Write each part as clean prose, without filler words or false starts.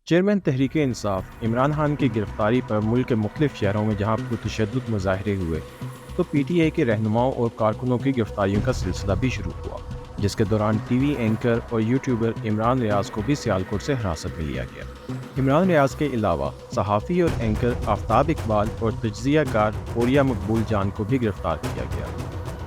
Chairman Tehreek Insaf Imran Khan کی گرفتاری پر ملک کے مختلف شہروں میں جہاں پرتشدد مظاہرے ہوئے تو پی ٹی آئی کے رہنماؤں اور کارکنوں کی گرفتاریوں کا سلسلہ بھی شروع ہوا، جس کے دوران ٹی وی اینکر اور یوٹیوبر عمران ریاض کو بھی سیالکوٹ سے حراست میں لیا گیا۔ عمران ریاض کے علاوہ صحافی اور اینکر آفتاب اقبال اور تجزیہ کار اوریا مقبول جان کو بھی گرفتار کیا گیا،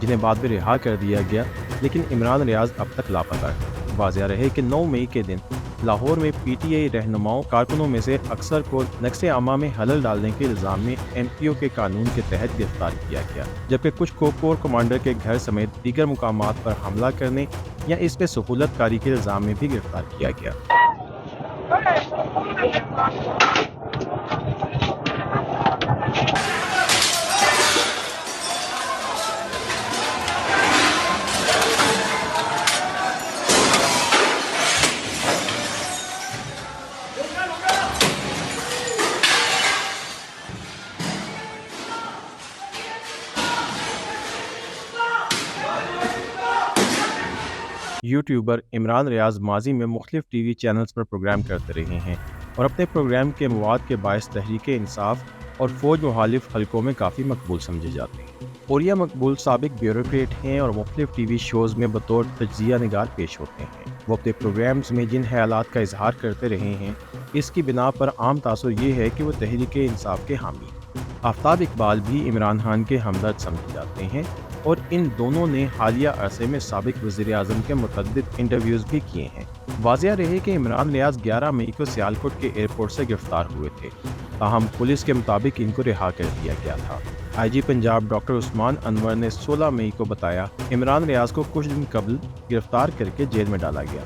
جنہیں بعد میں رہا کر دیا گیا، لیکن عمران ریاض اب تک لاپتہ ہے۔ واضح رہے کہ 9 مئی کے دن لاہور میں پی ٹی آئی رہنماؤں کارکنوں میں سے اکثر کو نقص عامہ میں خلل ڈالنے کے الزام میں ایم پی او کے قانون کے تحت گرفتار کیا گیا، جبکہ کچھ کو کور کمانڈر کے گھر سمیت دیگر مقامات پر حملہ کرنے یا اس میں سہولت کاری کے الزام میں بھی گرفتار کیا گیا۔ یوٹیوبر عمران ریاض ماضی میں مختلف ٹی وی چینلز پر پروگرام کرتے رہے ہیں اور اپنے پروگرام کے مواد کے باعث تحریک انصاف اور فوج مخالف حلقوں میں کافی مقبول سمجھے جاتے ہیں۔ اوریا مقبول سابق بیوروکریٹ ہیں اور مختلف ٹی وی شوز میں بطور تجزیہ نگار پیش ہوتے ہیں۔ وہ اپنے پروگرامز میں جن خیالات کا اظہار کرتے رہے ہیں، اس کی بنا پر عام تاثر یہ ہے کہ وہ تحریک انصاف کے حامی ہیں۔ آفتاب اقبال بھی عمران خان کے ہمدرد سمجھے جاتے ہیں اور ان دونوں نے حالیہ عرصے میں سابق وزیر اعظم کے متعدد انٹرویوز بھی کیے ہیں۔ واضح رہے کہ عمران ریاض 11 مئی کو سیالکوٹ کے ایئرپورٹ سے گرفتار ہوئے تھے، تاہم پولیس کے مطابق ان کو رہا کر دیا گیا تھا۔ آئی جی پنجاب ڈاکٹر عثمان انور نے 16 مئی کو بتایا عمران ریاض کو کچھ دن قبل گرفتار کر کے جیل میں ڈالا گیا،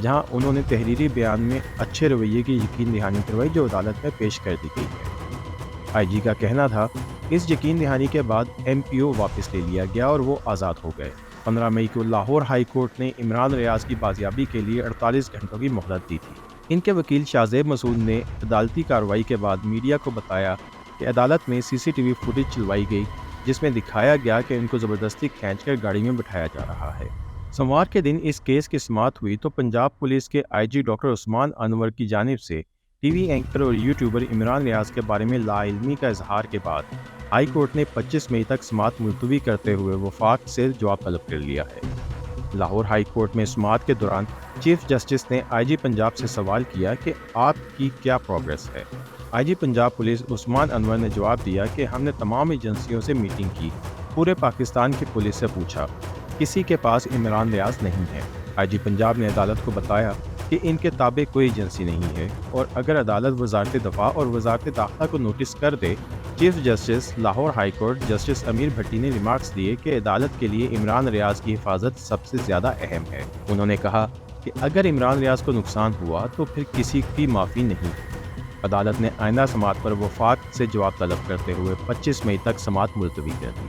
جہاں انہوں نے تحریری بیان میں اچھے رویے کی یقین دہانی کروائی جو عدالت میں پیش کر دی گئی ہے۔ آئی جی کا کہنا تھا اس یقین دہانی کے بعد ایم پی او واپس لے لیا گیا اور وہ آزاد ہو گئے۔ 15 مئی کو لاہور ہائی کورٹ نے عمران ریاض کی بازیابی کے لیے 48 گھنٹوں کی مہلت دی تھی۔ ان کے وکیل شاہزیب مسعود نے عدالتی کارروائی کے بعد میڈیا کو بتایا کہ عدالت میں سی سی ٹی وی فوٹیج چلوائی گئی جس میں دکھایا گیا کہ ان کو زبردستی کھینچ کر گاڑی میں بٹھایا جا رہا ہے۔ سوموار کے دن اس کیس کی سماعت ہوئی تو پنجاب پولیس کے آئی جی ڈاکٹر عثمان انور کی جانب سے ٹی وی اینکر اور یوٹیوبر عمران ریاض کے بارے میں لا علمی کا اظہار کے بعد ہائی کورٹ نے 25 مئی تک سماعت ملتوی کرتے ہوئے وفاق سے جواب طلب کر لیا ہے۔ لاہور ہائی کورٹ میں سماعت کے دوران چیف جسٹس نے آئی جی پنجاب سے سوال کیا کہ آپ کی کیا پروگریس ہے۔ آئی جی پنجاب پولیس عثمان انور نے جواب دیا کہ ہم نے تمام ایجنسیوں سے میٹنگ کی، پورے پاکستان کی پولیس سے پوچھا، کسی کے پاس عمران ریاض نہیں ہے۔ آئی جی پنجاب نے عدالت کو بتایا کہ ان کے تابع کوئی ایجنسی نہیں ہے، اور اگر عدالت وزارت دفاع اور وزارت داخلہ کو نوٹس کر دے۔ Chief justice Lahore high court justice Amir Bhatti نے ریمارکس دیے کہ عدالت کے لیے عمران ریاض کی حفاظت سب سے زیادہ اہم ہے۔ انہوں نے کہا کہ اگر عمران ریاض کو نقصان ہوا تو پھر کسی کی معافی نہیں۔ عدالت نے آئندہ سماعت پر وفاق سے جواب طلب کرتے ہوئے 25 مئی تک سماعت ملتوی کر دی۔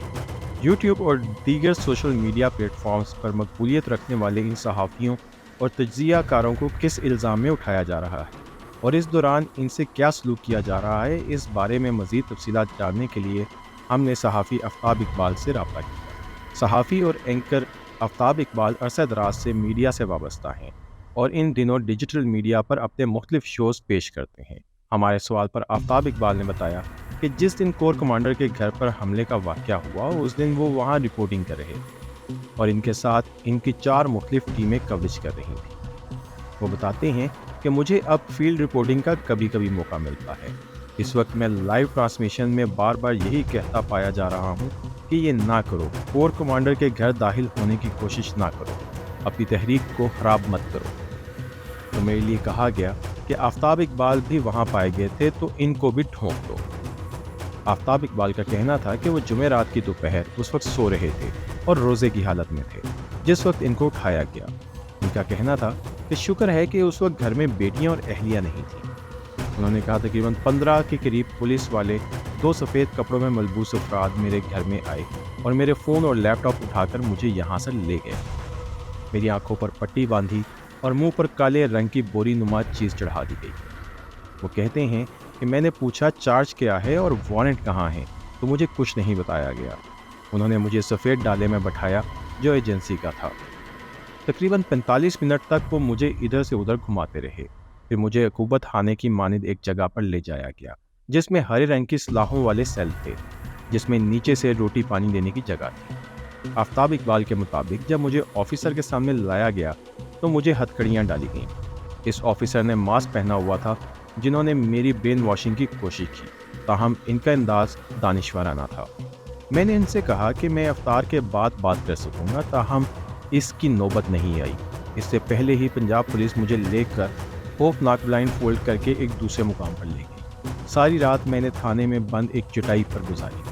یوٹیوب اور دیگر سوشل میڈیا پلیٹ فارمز پر مقبولیت رکھنے والے ان صحافیوں اور تجزیہ کاروں کو کس الزام میں اٹھایا جا رہا ہے اور اس دوران ان سے کیا سلوک کیا جا رہا ہے، اس بارے میں مزید تفصیلات جاننے کے لیے ہم نے صحافی آفتاب اقبال سے رابطہ کیا۔ صحافی اور اینکر آفتاب اقبال عرصہ دراز سے میڈیا سے وابستہ ہیں اور ان دنوں ڈیجیٹل میڈیا پر اپنے مختلف شوز پیش کرتے ہیں۔ ہمارے سوال پر آفتاب اقبال نے بتایا کہ جس دن کور کمانڈر کے گھر پر حملے کا واقعہ ہوا اس دن وہ وہاں رپورٹنگ کر رہے تھے اور ان کے ساتھ ان کی 4 مختلف ٹیمیں کوریج کر رہی تھیں۔ وہ بتاتے ہیں کہ مجھے اب فیلڈ رپورٹنگ کا کبھی کبھی موقع ملتا ہے۔ اس وقت میں لائیو ٹرانسمیشن میں بار بار یہی کہتا پایا جا رہا ہوں کہ یہ نہ کرو، کور کمانڈر کے گھر داخل ہونے کی کوشش نہ کرو، اپنی تحریک کو خراب مت کرو۔ تو میرے لیے کہا گیا کہ آفتاب اقبال بھی وہاں پائے گئے تھے تو ان کو بھی ٹھونک دو۔ آفتاب اقبال کا کہنا تھا کہ وہ جمعرات کی دوپہر اس وقت سو رہے تھے اور روزے کی حالت میں تھے جس وقت ان کو اٹھایا گیا۔ ان کا کہنا تھا کہ شکر ہے کہ اس وقت گھر میں بیٹیاں اور اہلیہ نہیں تھیں۔ انہوں نے کہا تقریباً 15 کے قریب پولیس والے 2 سفید کپڑوں میں ملبوس افراد میرے گھر میں آئے اور میرے فون اور لیپ ٹاپ اٹھا کر مجھے یہاں سے لے گئے۔ میری آنکھوں پر پٹی باندھی اور منہ پر کالے رنگ کی بوری نما چیز چڑھا دی گئی۔ وہ کہتے ہیں کہ میں نے پوچھا چارج کیا ہے اور وارنٹ کہاں ہے تو مجھے کچھ نہیں بتایا گیا۔ انہوں نے مجھے سفید ڈالے میں بٹھایا جو ایجنسی کا تھا۔ تقریباً 45 منٹ تک وہ مجھے ادھر سے ادھر گھماتے رہے۔ پھر مجھے عقوبت خانے کی مانند ایک جگہ پر لے جایا گیا جس میں ہرے رنگ کی سلاخوں والے سیل تھے، جس میں نیچے سے روٹی پانی دینے کی جگہ تھی۔ آفتاب اقبال کے مطابق جب مجھے آفیسر کے سامنے لایا گیا تو مجھے ہتھکڑیاں ڈالی گئیں۔ اس آفیسر نے ماسک پہنا ہوا تھا، جنہوں نے میری برین واشنگ کی کوشش کی، تاہم ان کا انداز دانشورانہ تھا۔ میں نے ان سے کہا کہ میں افطار کے بعد بات کر سکوں گا، تاہم اس کی نوبت نہیں آئی۔ اس سے پہلے ہی پنجاب پولیس مجھے لے کر خوفناک بلائنڈ فولڈ کر کے ایک دوسرے مقام پر لے گئی۔ ساری رات میں نے تھانے میں بند ایک چٹائی پر گزاری۔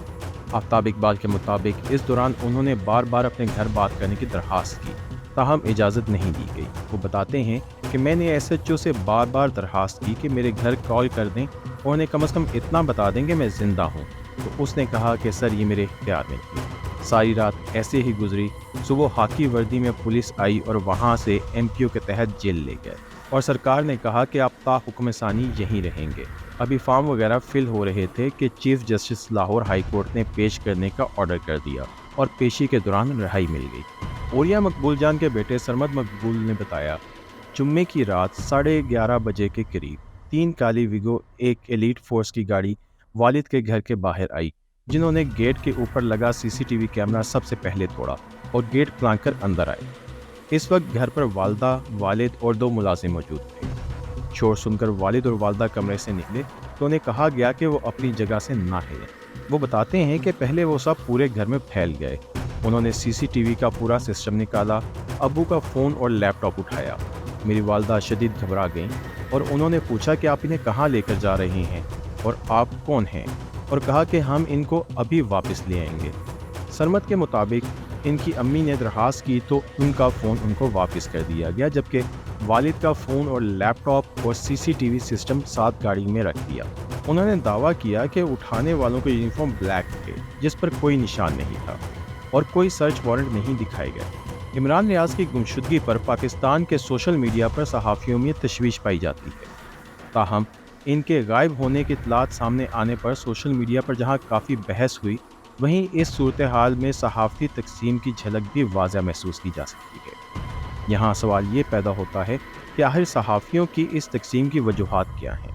آفتاب اقبال کے مطابق اس دوران انہوں نے بار بار اپنے گھر بات کرنے کی درخواست کی، تاہم اجازت نہیں دی گئی۔ وہ بتاتے ہیں کہ میں نے ایس ایچ او سے بار بار درخواست کی کہ میرے گھر کال کر دیں اور انہیں کم از کم اتنا بتا دیں کہ میں زندہ ہوں، تو اس نے کہا کہ سر یہ میرے اختیار میں تھی۔ ساری رات ایسے ہی گزری۔ صبح خاکی وردی میں پولیس آئی اور وہاں سے ایم پی او کے تحت جیل لے گئے، اور سرکار نے کہا کہ آپ تا حکم ثانی یہیں رہیں گے۔ ابھی فارم وغیرہ فل ہو رہے تھے کہ chief justice Lahore high court نے پیش کرنے کا آرڈر کر دیا اور پیشی کے دوران رہائی مل گئی۔ اوریہ مقبول جان کے بیٹے سرمد مقبول نے بتایا، جمعے کی رات 11:30 بجے کے قریب 3 کالی ویگو ایک ایلیٹ فورس کی گاڑی والد کے گھر کے باہر آئی، جنہوں نے گیٹ کے اوپر لگا سی سی ٹی وی کیمرہ سب سے پہلے توڑا اور گیٹ پھلانگ کر اندر آئے۔ اس وقت گھر پر والدہ، والد اور 2 ملازم موجود تھے۔ شور سن کر والد اور والدہ کمرے سے نکلے تو انہیں کہا گیا کہ وہ اپنی جگہ سے نہ ہلیں۔ وہ بتاتے ہیں کہ پہلے وہ سب پورے گھر میں پھیل گئے۔ انہوں نے سی سی ٹی وی کا پورا سسٹم نکالا، ابو کا فون اور لیپ ٹاپ اٹھایا۔ میری والدہ شدید گھبرا گئیں اور انہوں نے پوچھا کہ آپ انہیں کہاں لے کر جا رہے ہیں اور آپ کون ہیں، اور کہا کہ ہم ان کو ابھی واپس لے آئیں گے۔ سرمد کے مطابق ان کی امی نے درخواست کی تو ان کا فون ان کو واپس کر دیا گیا، جبکہ والد کا فون اور لیپ ٹاپ اور سی سی ٹی وی سسٹم ساتھ گاڑی میں رکھ دیا۔ انہوں نے دعویٰ کیا کہ اٹھانے والوں کے یونیفارم بلیک تھے، جس پر کوئی نشان نہیں تھا، اور کوئی سرچ وارنٹ نہیں دکھائے گئے۔ عمران ریاض کی گمشدگی پر پاکستان کے سوشل میڈیا پر صحافیوں میں تشویش پائی جاتی ہے، تاہم ان کے غائب ہونے کی اطلاعات سامنے آنے پر سوشل میڈیا پر جہاں کافی بحث ہوئی، وہیں اس صورتحال میں صحافتی تقسیم کی جھلک بھی واضح محسوس کی جا سکتی ہے۔ یہاں سوال یہ پیدا ہوتا ہے کہ آخر صحافیوں کی اس تقسیم کی وجوہات کیا ہیں؟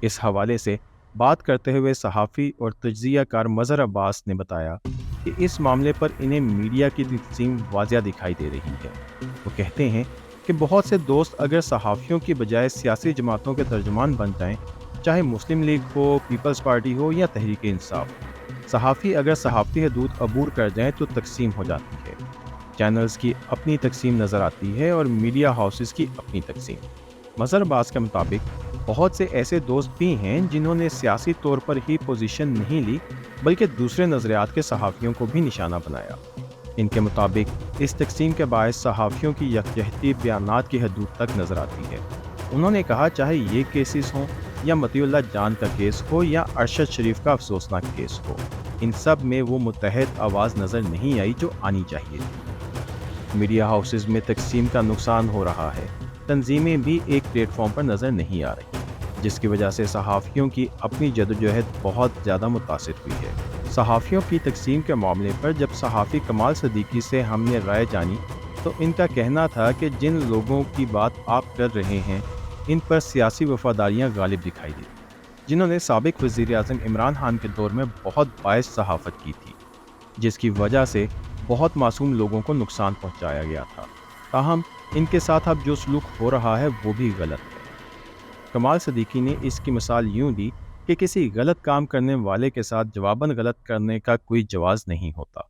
اس حوالے سے بات کرتے ہوئے صحافی اور تجزیہ کار مظہر عباس نے بتایا کہ اس معاملے پر انہیں میڈیا کی تقسیم واضح دکھائی دے رہی ہے۔ وہ کہتے ہیں کہ بہت سے دوست اگر صحافیوں کی بجائے سیاسی جماعتوں کے ترجمان بن جائیں، چاہے مسلم لیگ ہو، پیپلز پارٹی ہو یا تحریک انصاف، صحافی اگر صحافتی حدود عبور کر جائیں تو تقسیم ہو جاتی ہے۔ چینلز کی اپنی تقسیم نظر آتی ہے اور میڈیا ہاؤسز کی اپنی تقسیم۔ مظہر عباس کے مطابق بہت سے ایسے دوست بھی ہیں جنہوں نے سیاسی طور پر ہی پوزیشن نہیں لی، بلکہ دوسرے نظریات کے صحافیوں کو بھی نشانہ بنایا۔ ان کے مطابق اس تقسیم کے باعث صحافیوں کی یکجہتی بیانات کی حدود تک نظر آتی ہے۔ انہوں نے کہا چاہے یہ کیسز ہوں یا مطیع اللہ جان کا کیس ہو یا ارشد شریف کا افسوسناک کیس ہو، ان سب میں وہ متحد آواز نظر نہیں آئی جو آنی چاہیے تھی۔ میڈیا ہاؤسز میں تقسیم کا نقصان ہو رہا ہے، تنظیمیں بھی ایک پلیٹ فارم پر نظر نہیں آ رہی، جس کی وجہ سے صحافیوں کی اپنی جدوجہد بہت زیادہ متاثر ہوئی ہے۔ صحافیوں کی تقسیم کے معاملے پر جب صحافی کمال صدیقی سے ہم نے رائے جانی تو ان کا کہنا تھا کہ جن لوگوں کی بات آپ کر رہے ہیں ان پر سیاسی وفاداریاں غالب دکھائی دی، جنہوں نے سابق وزیر اعظم عمران خان کے دور میں بہت باعث صحافت کی تھی، جس کی وجہ سے بہت معصوم لوگوں کو نقصان پہنچایا گیا تھا۔ تاہم ان کے ساتھ اب جو سلوک ہو رہا ہے وہ بھی غلط ہے۔ کمال صدیقی نے اس کی مثال یوں دی کہ کسی غلط کام کرنے والے کے ساتھ جواباً غلط کرنے کا کوئی جواز نہیں ہوتا۔